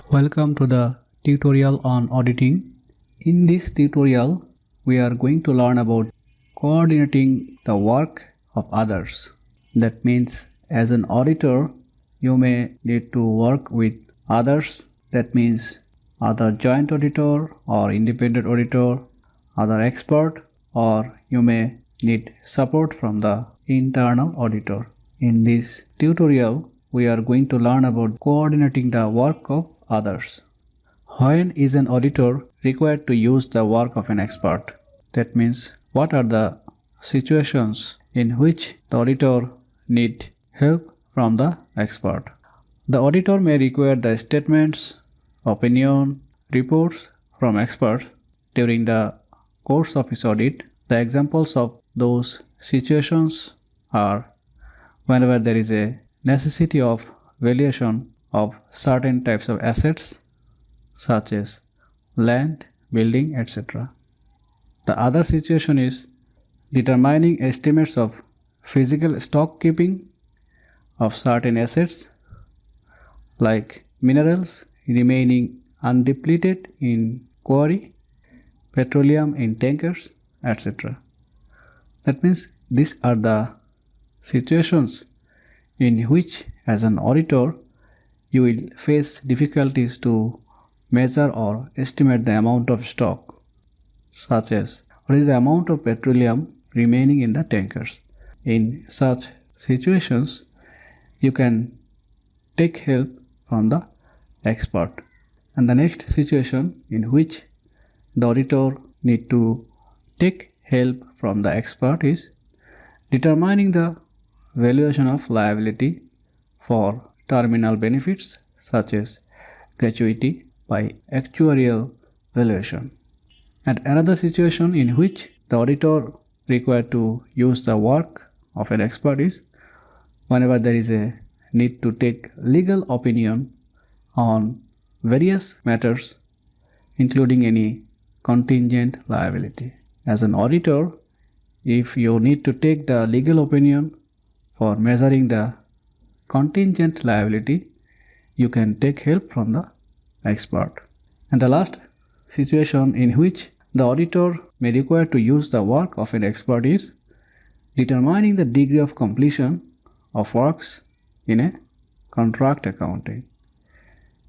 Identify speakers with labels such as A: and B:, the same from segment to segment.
A: Welcome to the tutorial on auditing. In this tutorial, we are going to learn about coordinating the work of others. That means as an auditor, you may need to work with others. That means other joint auditor or independent auditor, other expert, or you may need support from the internal auditor. In this tutorial, we are going to learn about coordinating the work of others. When is an auditor required to use the work of an expert? That means what are the situations in which the auditor need help from the expert? The auditor may require the statements, opinion, reports from experts during the course of his audit. The examples of those situations are whenever there is a necessity of valuation of certain types of assets such as land, building, etc. The other situation is determining estimates of physical stock keeping of certain assets like minerals remaining undepleted in quarry, petroleum in tankers, etc. That means these are the situations in which as an auditor you will face difficulties to measure or estimate the amount of stock, such as what is the amount of petroleum remaining in the tankers. In such situations, you can take help from the expert. And the next situation in which the auditor need to take help from the expert is determining the valuation of liability for terminal benefits such as gratuity by actuarial valuation. And another situation in which the auditor required to use the work of an expert is whenever there is a need to take legal opinion on various matters including any contingent liability. As an auditor, if you need to take the legal opinion for measuring the contingent liability, you can take help from the expert. And the last situation in which the auditor may require to use the work of an expert is determining the degree of completion of works in a contract accounting.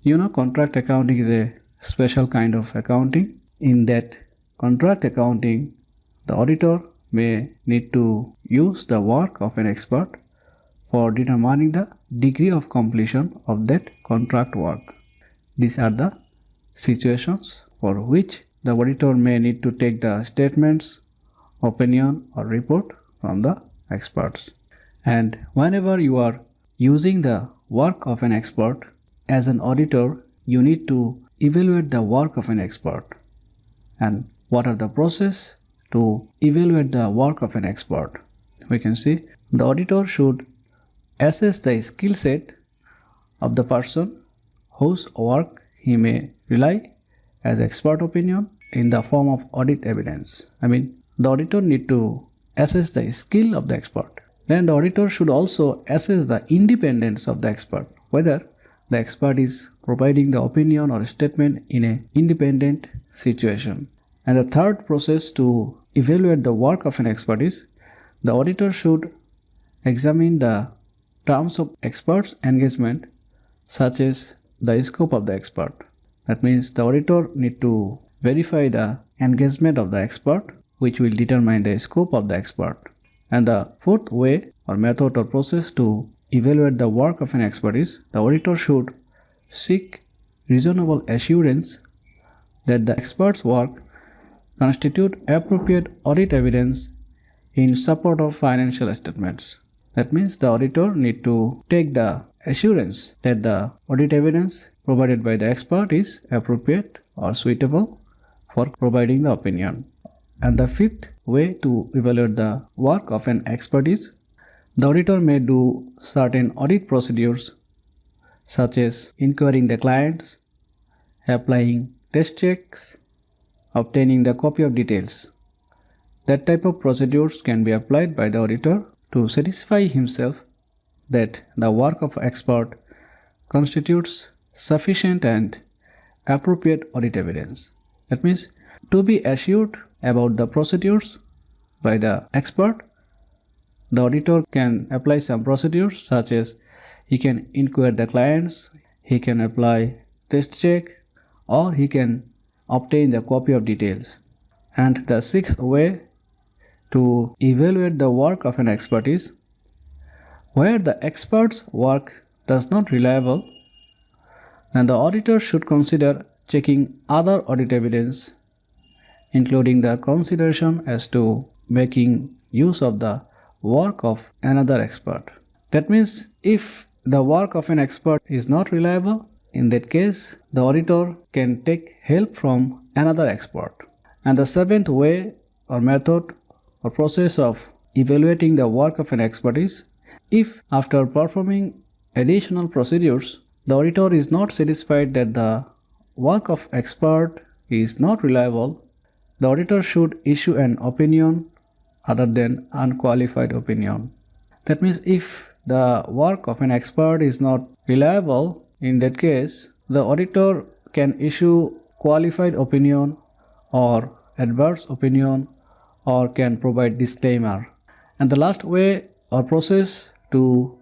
A: You know, contract accounting is a special kind of accounting. In that contract accounting, the auditor may need to use the work of an expert for determining the degree of completion of that contract work. These are the situations for which the auditor may need to take the statements, opinion, or report from the experts. And whenever you are using the work of an expert, as an auditor, you need to evaluate the work of an expert. And what are the process to evaluate the work of an expert? We can see the auditor should assess the skill set of the person whose work he may rely as expert opinion in the form of audit evidence. The auditor need to assess the skill of the expert. Then the auditor should also assess the independence of the expert, whether the expert is providing the opinion or statement in an independent situation. And the third process to evaluate the work of an expert is the auditor should examine the terms of expert's engagement, such as the scope of the expert. That means the auditor need to verify the engagement of the expert, which will determine the scope of the expert. And the fourth way or method or process to evaluate the work of an expert is the auditor should seek reasonable assurance that the expert's work constitute appropriate audit evidence in support of financial statements. That means the auditor need to take the assurance that the audit evidence provided by the expert is appropriate or suitable for providing the opinion. And the fifth way to evaluate the work of an expert is the auditor may do certain audit procedures such as inquiring the clients, applying test checks, obtaining the copy of details. That type of procedures can be applied by the auditor to satisfy himself that the work of expert constitutes sufficient and appropriate audit evidence. That means to be assured about the procedures by the expert, the auditor can apply some procedures such as he can inquire the clients, he can apply test check, or he can obtain the copy of details. And the sixth way to evaluate the work of an expert is where the expert's work does not reliable, then the auditor should consider checking other audit evidence, including the consideration as to making use of the work of another expert. That means if the work of an expert is not reliable, in that case, the auditor can take help from another expert. And the seventh way or method or process of evaluating the work of an expert is if after performing additional procedures, the auditor is not satisfied that the work of expert is not reliable, the auditor should issue an opinion other than unqualified opinion. That means if the work of an expert is not reliable, in that case, the auditor can issue qualified opinion or adverse opinion or can provide disclaimer. And the last way or process to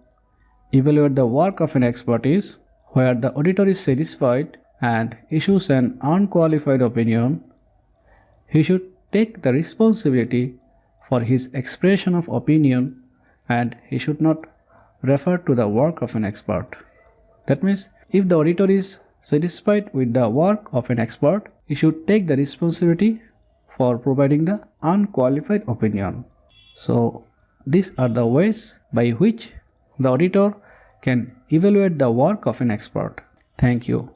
A: evaluate the work of an expert is where the auditor is satisfied and issues an unqualified opinion, he should take the responsibility for his expression of opinion and he should not refer to the work of an expert. That means if the auditor is satisfied with the work of an expert, he should take the responsibility for providing the unqualified opinion. So these are the ways by which the auditor can evaluate the work of an expert. Thank you.